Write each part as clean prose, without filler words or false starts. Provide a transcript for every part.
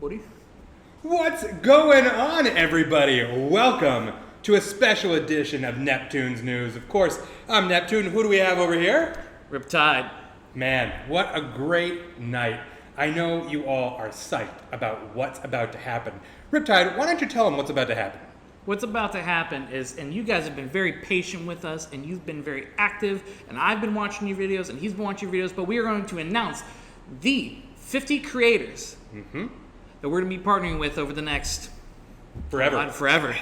buddy. What's going on, everybody? Welcome to a special edition of Neptune's News. Of course, I'm Neptune. Who do we have over here? Riptide. Man, what a great night. I know you all are psyched about what's about to happen. Riptide, why don't you tell them what's about to happen? What's about to happen is, and you guys have been very patient with us, and you've been very active, and I've been watching your videos, and he's been watching your videos, but we are going to announce the 50 creators that we're going to be partnering with over the next... Forever. Forever.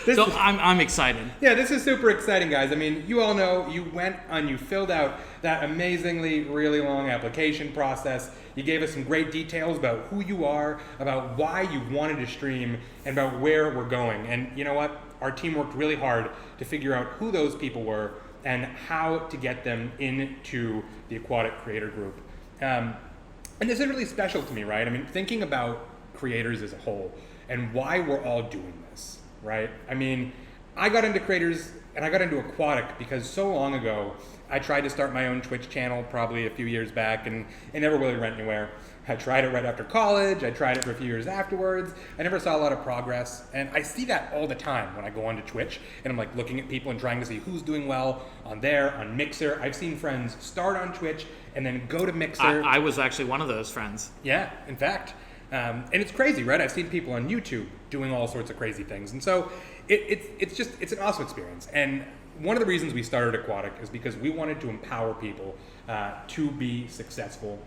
So I'm excited. Yeah, this is super exciting, guys. I mean, you all know you went and you filled out that amazingly really long application process. You gave us some great details about who you are, about why you wanted to stream, and about where we're going. And you know what? Our team worked really hard to figure out who those people were and how to get them into the Aquatik Creator Group. And this is really special to me, right? I mean, thinking about creators as a whole and why we're all doing this, right? I mean, I got into creators and I got into Aquatik because so long ago, I tried to start my own Twitch channel probably a few years back and it never really went anywhere. I tried it right after college. I tried it for a few years afterwards. I never saw a lot of progress. And I see that all the time when I go onto Twitch and I'm like looking at people and trying to see who's doing well on there, on Mixer. I've seen friends start on Twitch and then go to Mixer. I was actually one of those friends. Yeah, in fact. And it's crazy, right? I've seen people on YouTube doing all sorts of crazy things. And so it's an awesome experience. And one of the reasons we started Aquatik is because we wanted to empower people to be successful.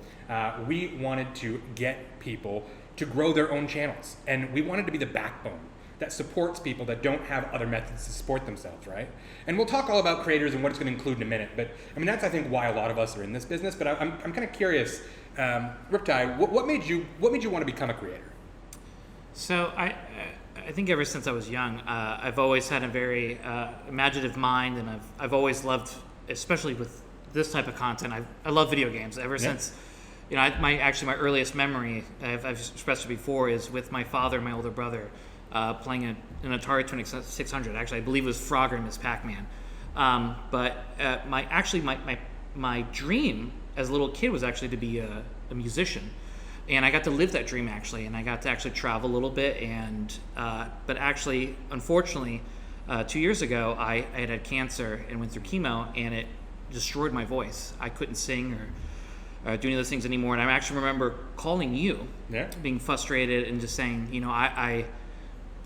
We wanted to get people to grow their own channels. And we wanted to be the backbone that supports people that don't have other methods to support themselves, right? And we'll talk all about creators and what it's going to include in a minute. But I mean, that's I think why a lot of us are in this business. But I'm kind of curious, Riptide, what made you want to become a creator? So I think ever since I was young, I've always had a very imaginative mind, and I've always loved, especially with this type of content. I love video games ever since. You know, my earliest memory, I've expressed it before, is with my father and my older brother playing an Atari 2600. Actually, I believe it was Frogger and Miss Pac-Man. But my dream as a little kid was actually to be a musician. And I got to live that dream, actually, and I got to actually travel a little bit. And but actually, unfortunately, 2 years ago, I had cancer and went through chemo, and it destroyed my voice. I couldn't sing or do any of those things anymore. And I actually remember calling you, being frustrated and just saying, you know, I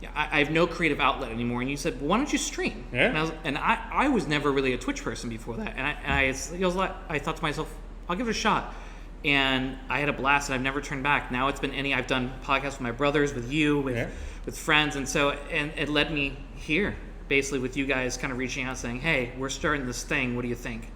have no creative outlet anymore. And you said, well, why don't you stream? Yeah. And I was never really a Twitch person before that. And I thought to myself, I'll give it a shot. And I had a blast, and I've never turned back. Now it's been I've done podcasts with my brothers, with you, with friends, and so and it led me here, basically with you guys kind of reaching out saying, hey, we're starting this thing, what do you think?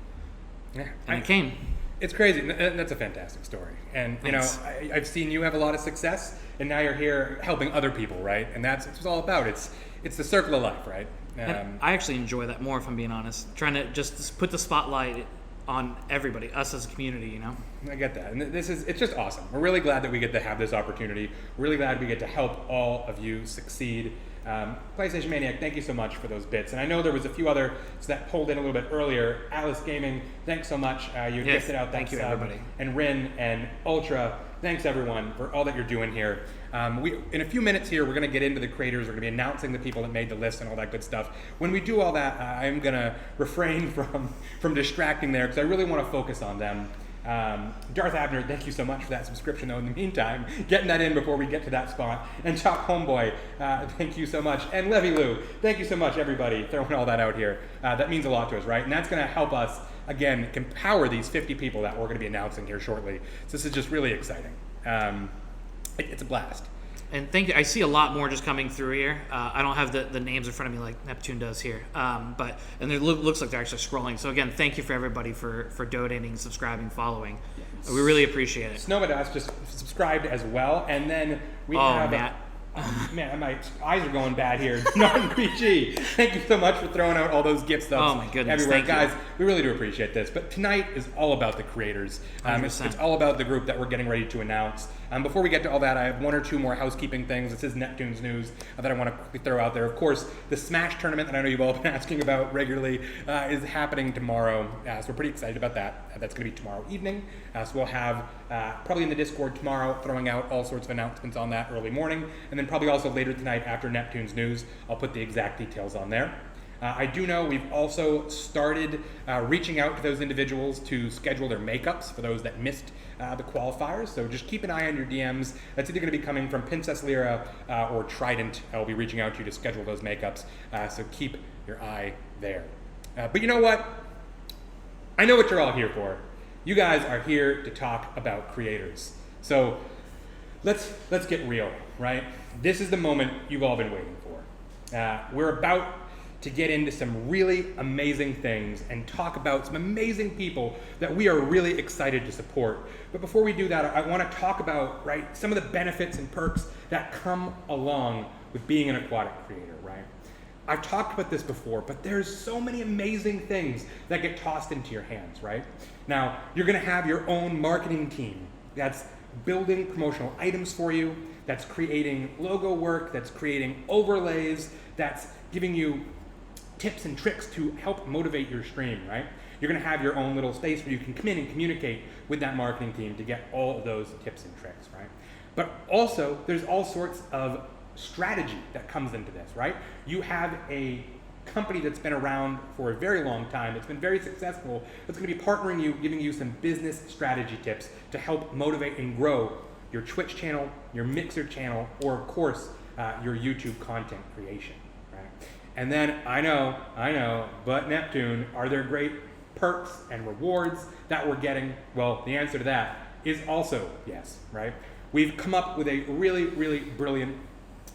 Yeah. And it came. It's crazy. That's a fantastic story. And you know, I've seen you have a lot of success, and now you're here helping other people, right? And that's what it's all about. It's the circle of life, right? I actually enjoy that more, if I'm being honest. Trying to just put the spotlight on everybody, us as a community, you know? I get that. And it's just awesome. We're really glad that we get to have this opportunity. We're really glad we get to help all of you succeed. PlayStation Maniac, thank you so much for those bits. And I know there was a few others that pulled in a little bit earlier. Alice Gaming, thanks so much. You gifted out that thank you, sub. everybody. And Rin and Ultra, thanks everyone for all that you're doing here. In a few minutes here, we're going to get into the creators. We're going to be announcing the people that made the list and all that good stuff. When we do all that, I'm going to refrain from distracting there because I really want to focus on them. Darth Abner, thank you so much for that subscription, though, in the meantime, getting that in before we get to that spot. And Chalk Homeboy, thank you so much. And Levy Lou, thank you so much, everybody, throwing all that out here. That means a lot to us, right? And that's going to help us, again, empower these 50 people that we're going to be announcing here shortly. So this is just really exciting. It's a blast. And thank you. I see a lot more just coming through here. I don't have the names in front of me like Neptune does here. And it looks like they're actually scrolling. So again, thank you for everybody for donating, subscribing, following. We really appreciate it. Snowmadas just subscribed as well. And then we have Man, my eyes are going bad here. Not PG. Thank you so much for throwing out all those gift stubs. Oh my goodness, everywhere. thank Guys, you. we really do appreciate this. But tonight is all about the creators. It's all about the group that we're getting ready to announce. Before we get to all that, I have one or two more housekeeping things. This is Neptune's news that I want to quickly throw out there. Of course, the Smash tournament that I know you've all been asking about regularly is happening tomorrow. So we're pretty excited about that. That's going to be tomorrow evening. So we'll have probably in the Discord tomorrow throwing out all sorts of announcements on that early morning. And then probably also later tonight after Neptune's news, I'll put the exact details on there. I do know we've also started reaching out to those individuals to schedule their makeups for those that missed the qualifiers. So just keep an eye on your DMs. That's either going to be coming from Princess Lyra or Trident. I'll be reaching out to you to schedule those makeups. So keep your eye there. But you know what? I know what you're all here for. You guys are here to talk about creators. So let's get real, right? This is the moment you've all been waiting for. We're about to get into some really amazing things and talk about some amazing people that we are really excited to support. But before we do that, I want to talk about, right, some of the benefits and perks that come along with being an aquatic creator, right? I've talked about this before, but there's so many amazing things that get tossed into your hands, right? Now, you're going to have your own marketing team that's building promotional items for you, that's creating logo work, that's creating overlays, that's giving you tips and tricks to help motivate your stream, right? You're going to have your own little space where you can come in and communicate with that marketing team to get all of those tips and tricks, right? But also, there's all sorts of strategy that comes into this, right? You have a company that's been around for a very long time, it's been very successful, that's going to be partnering you, giving you some business strategy tips to help motivate and grow your Twitch channel, your Mixer channel, or of course, your YouTube content creation, right? And then I know, but Neptune, are there great perks and rewards that we're getting? Well, the answer to that is also yes, right? We've come up with a really, really brilliant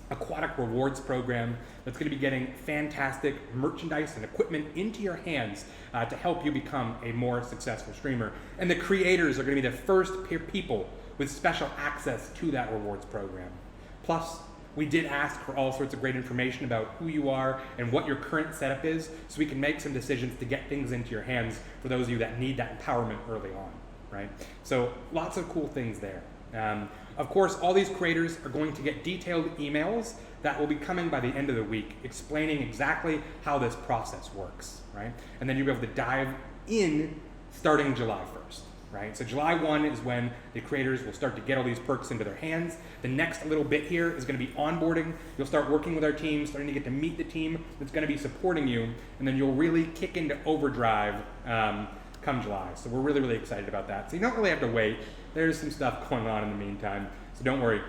aquatic rewards program that's going to be getting fantastic merchandise and equipment into your hands to help you become a more successful streamer. And the creators are going to be the first people with special access to that rewards program. Plus, we did ask for all sorts of great information about who you are and what your current setup is, so we can make some decisions to get things into your hands for those of you that need that empowerment early on, right? So lots of cool things there. Of course, all these creators are going to get detailed emails that will be coming by the end of the week, explaining exactly how this process works, right? And then you'll be able to dive in starting July 1st. Right? So July 1 is when the creators will start to get all these perks into their hands. The next little bit here is going to be onboarding. You'll start working with our team, starting to get to meet the team that's going to be supporting you, and then you'll really kick into overdrive come July. So we're really, really excited about that. So you don't really have to wait. There's some stuff going on in the meantime, so don't worry.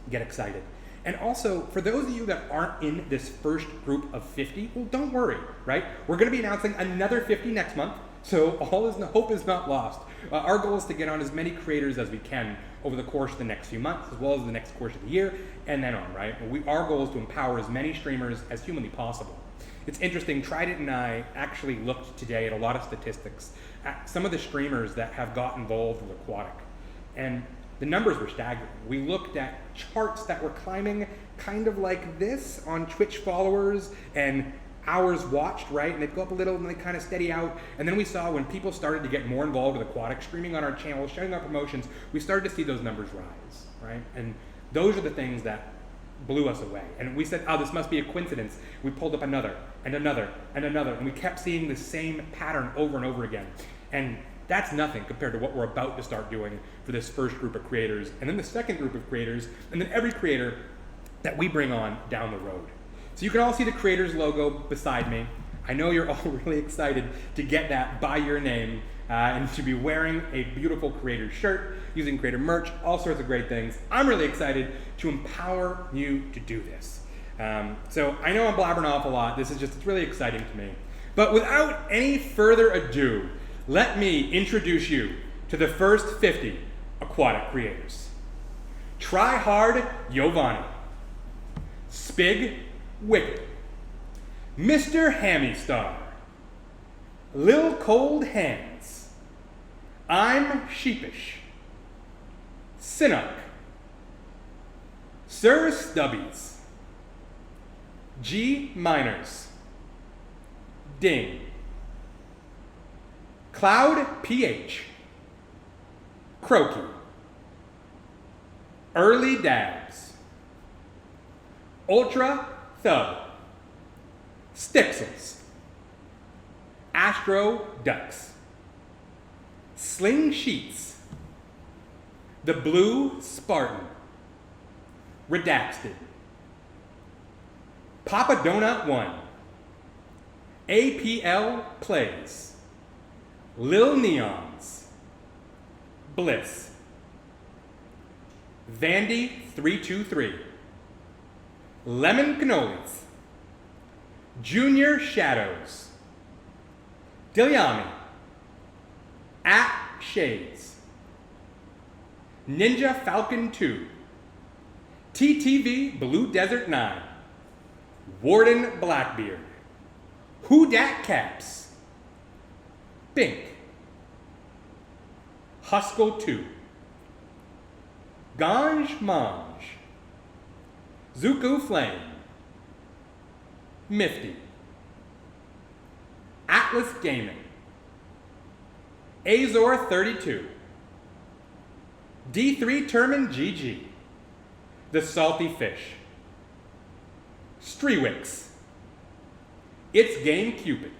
Get excited. And also, for those of you that aren't in this first group of 50, well, don't worry, right? We're going to be announcing another 50 next month. So hope is not lost. Our goal is to get on as many creators as we can over the course of the next few months, as well as the next course of the year, and then on, right? Our goal is to empower as many streamers as humanly possible. It's interesting, Trident and I actually looked today at a lot of statistics at some of the streamers that have got involved with Aquatic, and the numbers were staggering. We looked at charts that were climbing kind of like this on Twitch followers and hours watched, right? And they'd go up a little and they kind of steady out. And then we saw when people started to get more involved with aquatic streaming on our channel, sharing our promotions, we started to see those numbers rise, right? And those are the things that blew us away. And we said, oh, this must be a coincidence. We pulled up another and another and another, and we kept seeing the same pattern over and over again. And that's nothing compared to what we're about to start doing for this first group of creators, and then the second group of creators, and then every creator that we bring on down the road. So you can all see the creators logo beside me. I know you're all really excited to get that by your name and to be wearing a beautiful creator shirt, using creator merch, all sorts of great things. I'm really excited to empower you to do this. So I know I'm blabbering off a lot. It's really exciting to me. But without any further ado, let me introduce you to the first 50 aquatic creators. Try Hard Giovanni, Spig Wicked, Mr. Hammy Star, Lil Cold Hands, I'm Sheepish, Sinnock, Sir Stubbies, G Miners, Ding, Cloud PH, Croaky, Early Dabs, Ultra Thub, Stixels, Astro Ducks, Slingsheetz, the Blue Spartan, Redacted, Papa Donut 1, APL Plays, Lil Neons, Bliss, Vandy 323, Lemoncannolis, Junior Shadows, Dilyami, At Shades, Ninja Falcon 2, TTV Blue Desert 9, Warden Blackbeard, Who Dat Caps, Bink, Huskle 2, Ganj Mange, Zuko Flame, Mifty, Atlas Gaming, Azor 32, D3 Termin GG, The Salty Fish, Streewix, It's Game Cupid,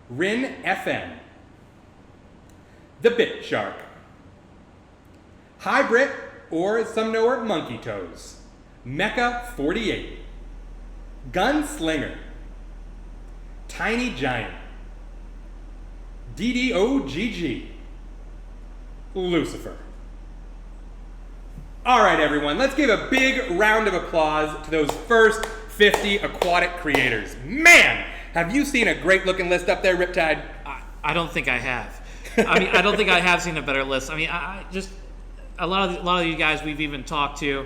Rin FM, The Bit Shark, Hybrid, or as some know it, Monkey Toes, Mecha 48, Gunslinger, Tiny Giant, DDOGG, Lucifer. All right, everyone, let's give a big round of applause to those first 50 aquatic creators. Man, have you seen a great looking list up there, Riptide? I don't think I have. I mean, I don't think I have seen a better list. I mean, I just a lot of you guys we've even talked to.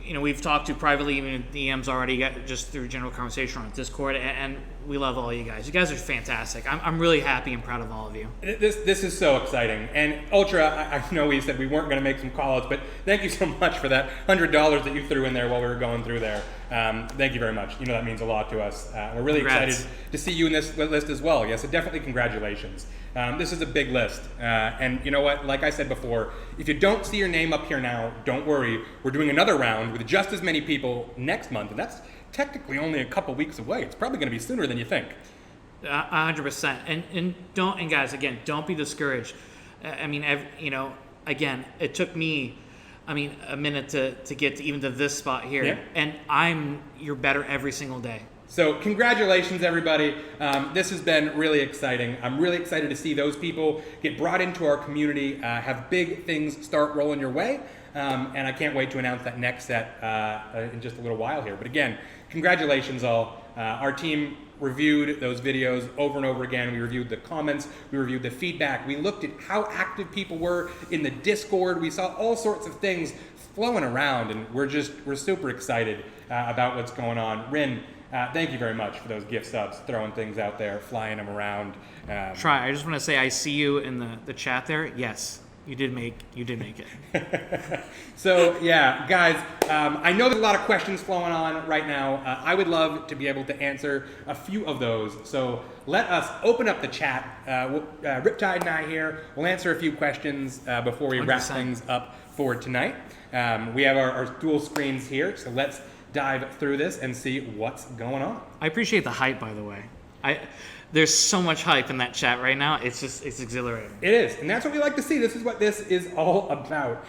You know, we've talked to privately, even in DMs already, just through general conversation on Discord, and we love all you guys. You guys are fantastic. I'm really happy and proud of all of you. This is so exciting. And Ultra, I know we said we weren't going to make some call-outs, but thank you so much for that $100 that you threw in there while we were going through there. Thank you very much. You know that means a lot to us. We're really excited to see you in this list as well. Yes, so definitely congratulations. This is a big list. And you know what? Like I said before, if you don't see your name up here now, don't worry. We're doing another round with just as many people next month, and that's technically only a couple weeks away. It's probably going to be sooner than you think. 100%. And guys, again, don't be discouraged. I mean, you know, again, it took me, a minute to get to even to this spot here, yeah. And you're better every single day. So congratulations, everybody. This has been really exciting. I'm really excited to see those people get brought into our community, have big things start rolling your way. And I can't wait to announce that next set in just a little while here. But again, congratulations all. Our team reviewed those videos over and over again. We reviewed the comments, we reviewed the feedback, we looked at how active people were in the Discord. We saw all sorts of things flowing around, and we're super excited about what's going on. Rin, thank you very much for those gift subs, throwing things out there, flying them around. Try. I just want to say I see you in the chat there. Yes. You did make it. So yeah, guys, I know there's a lot of questions flowing on right now. I would love to be able to answer a few of those. So let us open up the chat. Riptide and I here will answer a few questions before we 100%. Wrap things up for tonight. We have our dual screens here, so let's dive through this and see what's going on. I appreciate the hype, by the way. There's so much hype in that chat right now. It's exhilarating. It is, and that's what we like to see. This is what this is all about.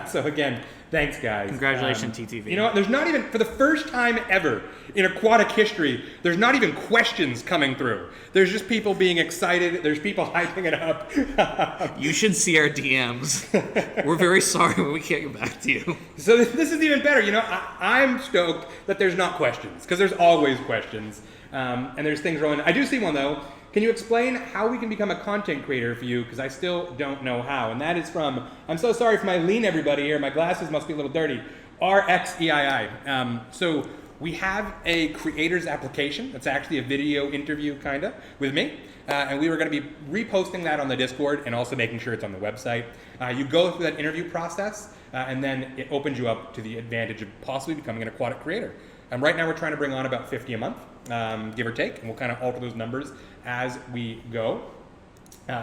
So again, thanks, guys. Congratulations, TTV. You know what? There's not even, for the first time ever in aquatic history, there's not even questions coming through. There's just people being excited. There's people hyping it up. You should see our DMs. We're very sorry when we can't get back to you. So this is even better. You know, I'm stoked that there's not questions, because there's always questions. And there's things rolling. I do see one though. Can you explain how we can become a content creator for you? Because I still don't know how. And that is from, I'm so sorry for my lean everybody here. My glasses must be a little dirty. RXEII. So we have a creators application. That's actually a video interview kind of with me. And we were going to be reposting that on the Discord and also making sure it's on the website. You go through that interview process and then it opens you up to the advantage of possibly becoming an aquatic creator. Right now we're trying to bring on about 50 a month, give or take, and we'll kind of alter those numbers as we go.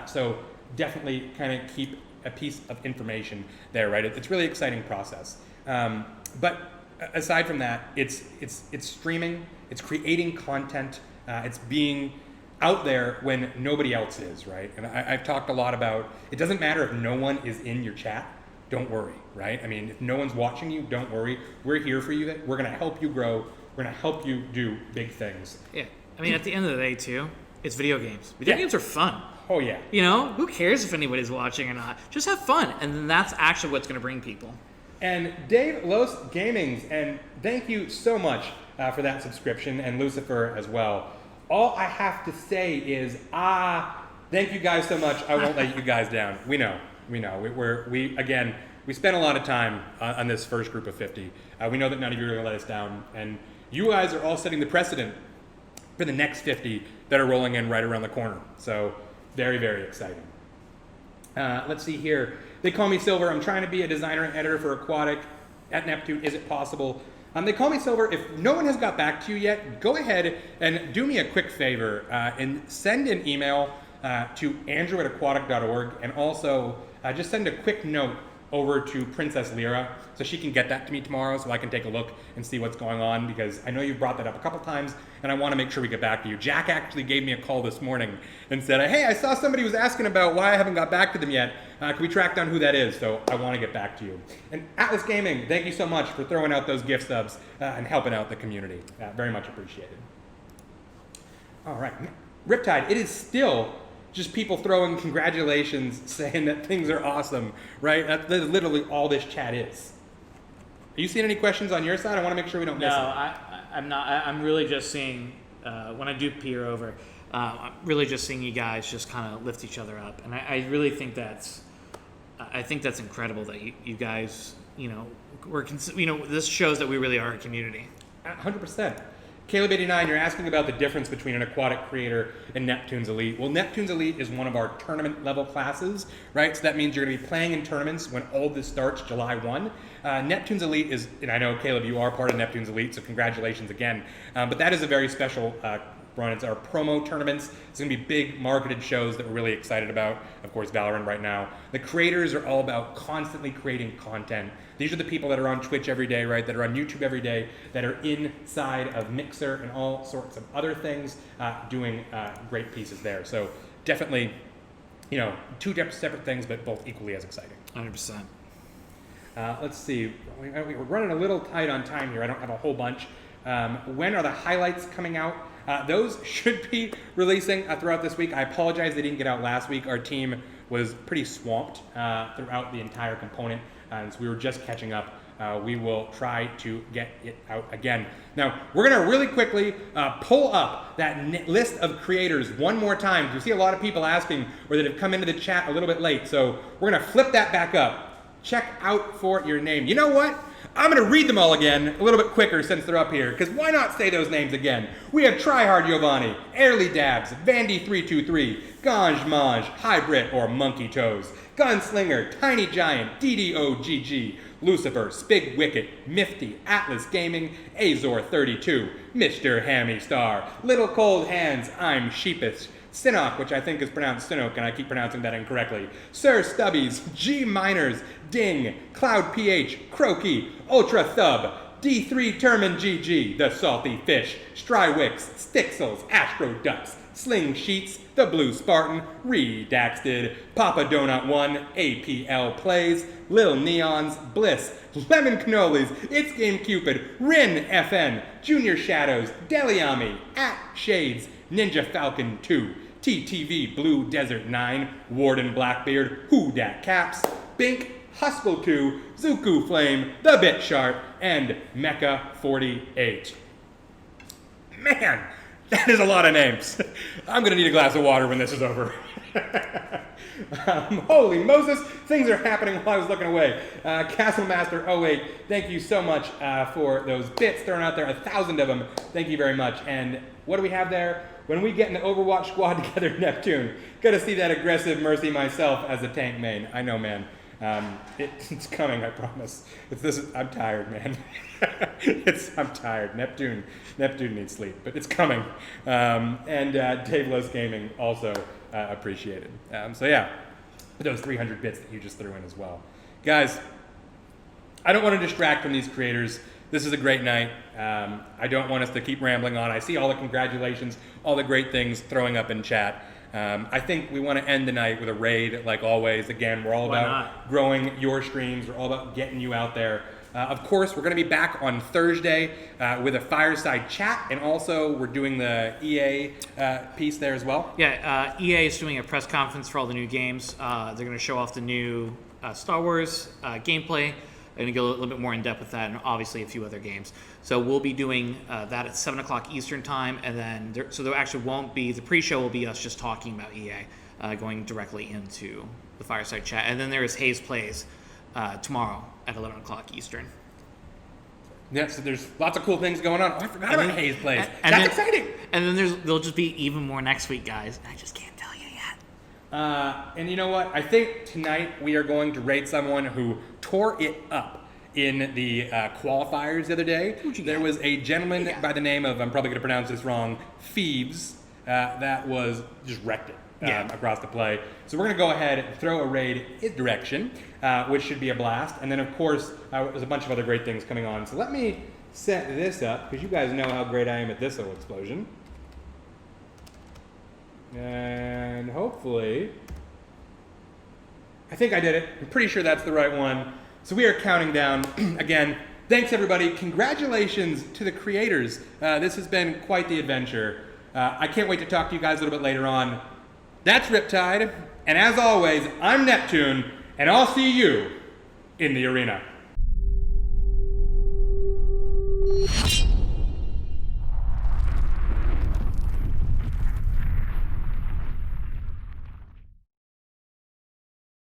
So definitely kind of keep a piece of information there, right? It's a really exciting process. But aside from that, it's streaming, it's creating content, it's being out there when nobody else is, right? And I've talked a lot about, it doesn't matter if no one is in your chat, don't worry, right? I mean, if no one's watching you, don't worry. We're here for you. We're gonna help you grow. We're gonna help you do big things. Yeah, I mean, at the end of the day, too, it's video games. Video games are fun. Oh, yeah. You know, who cares if anybody's watching or not? Just have fun, and then that's actually what's gonna bring people. And Dave Los Gamings, and thank you so much for that subscription, and Lucifer as well. All I have to say is, thank you guys so much. I won't let you guys down. We know. We spent a lot of time on this first group of 50. We know that none of you are going to let us down, and you guys are all setting the precedent for the next 50 that are rolling in right around the corner. So very, very exciting. Let's see here. They call me Silver. I'm trying to be a designer and editor for Aquatik at Neptjun. Is it possible? They call me Silver. If no one has got back to you yet, go ahead and do me a quick favor and send an email to andrew@aquatik.org, and also just send a quick note over to Princess Lyra so she can get that to me tomorrow so I can take a look and see what's going on, because I know you've brought that up a couple times and I want to make sure we get back to you. Jack actually gave me a call this morning and said, hey, I saw somebody was asking about why I haven't got back to them yet. Can we track down who that is? So I want to get back to you. And Atlas Gaming, thank you so much for throwing out those gift subs and helping out the community. Very much appreciated. All right, Riptide, it is still just people throwing congratulations, saying that things are awesome, right? That's literally all this chat is. Are you seeing any questions on your side? I want to make sure we don't miss it. No, I'm not. I'm really just seeing, when I do peer over, I'm really just seeing you guys just kind of lift each other up. And I really think that's incredible that you guys, this shows that we really are a community. 100%. Caleb89, you're asking about the difference between an aquatic creator and Neptune's Elite. Well, Neptune's Elite is one of our tournament level classes, right? So that means you're going to be playing in tournaments when all this starts July 1. Neptune's Elite is, and I know, Caleb, you are part of Neptune's Elite, so congratulations again. But that is a very special run. It's our promo tournaments. It's going to be big marketed shows that we're really excited about. Of course, Valorant right now. The creators are all about constantly creating content. These are the people that are on Twitch every day, right? That are on YouTube every day, that are inside of Mixer and all sorts of other things, doing great pieces there. So definitely, two separate things, but both equally as exciting. 100%. Let's see. We're running a little tight on time here. I don't have a whole bunch. When are the highlights coming out? Those should be releasing throughout this week. I apologize they didn't get out last week. Our team was pretty swamped throughout the entire component, and so we were just catching up. We will try to get it out again. Now, we're going to really quickly pull up that list of creators one more time. You see a lot of people asking or that have come into the chat a little bit late, so we're going to flip that back up. Check out for your name. You know what? I'm going to read them all again a little bit quicker since they're up here, because why not say those names again? We have Tryhard Giovanni, Airly Dabs, Vandy323, Ganj Maj, Hybrid or Monkey Toes, Gunslinger, Tiny Giant, DDOGG, Lucifer, Spig Wicket, Mifty, Atlas Gaming, Azor32, Mr. Hammy Star, Little Cold Hands, I'm Sheepish, Sinnock, which I think is pronounced Sinnock, and I keep pronouncing that incorrectly, Sir Stubbies, G Miners, Ding, Cloud PH, Croaky, Ultra Thub, D3 Termin GG, The Salty Fish, Strywix, Stixels, Astro Ducks, Slingsheetz, The Blue Spartan, Redaxted, Papa Donut 1, APL Plays, Lil Neons, Bliss, Lemoncannolis, It's Game Cupid, Rin FN, Junior Shadows, Deliami, Shades, Ninja Falcon 2, TTV Blue Desert 9, Warden Blackbeard, Who Dat Caps, Bink, Huskle 2, Zuku Flame, The Bit Sharp, and Mecha 48. Man, that is a lot of names. I'm gonna need a glass of water when this is over. Holy Moses, things are happening while I was looking away. Castlemaster08, thank you so much for those bits thrown out there, 1,000 of them. Thank you very much. And what do we have there? When we get in the Overwatch squad together, Neptjun, gotta see that aggressive Mercy myself as a tank main. I know, man. It's coming, I promise. I'm tired, man. I'm tired. Neptjun needs sleep, but it's coming. And Dave Lowe's Gaming also appreciated. So yeah, those 300 bits that you just threw in as well. Guys, I don't want to distract from these creators. This is a great night. I don't want us to keep rambling on. I see all the congratulations, all the great things throwing up in chat. I think we want to end the night with a raid, like always. Again, we're all about growing your streams. We're all about getting you out there. Of course, we're going to be back on Thursday with a fireside chat, and also we're doing the EA piece there as well. Yeah, EA is doing a press conference for all the new games. They're going to show off the new Star Wars gameplay. They're going to go a little bit more in depth with that, and obviously a few other games. So we'll be doing that at 7 o'clock Eastern time, and then there actually won't be, the pre-show will be us just talking about EA, going directly into the fireside chat. And then there is Hayes Plays tomorrow at 11 o'clock Eastern. Yeah, so there's lots of cool things going on. Oh, I forgot about Hayes Plays. That's exciting. And then there'll just be even more next week, guys. I just can't tell you yet. And you know what? I think tonight we are going to rate someone who tore it up in the qualifiers the other day. There was a gentleman by the name of, I'm probably going to pronounce this wrong, Phoebes, that was just wrecked it across the play. So we're going to go ahead and throw a raid his direction, which should be a blast. And then, of course, there's a bunch of other great things coming on. So let me set this up, because you guys know how great I am at this little explosion. And hopefully, I think I did it. I'm pretty sure that's the right one. So we are counting down. Again, thanks everybody. Congratulations to the creators. This has been quite the adventure. I can't wait to talk to you guys a little bit later on. That's Riptide. And as always, I'm Neptjun, and I'll see you in the arena.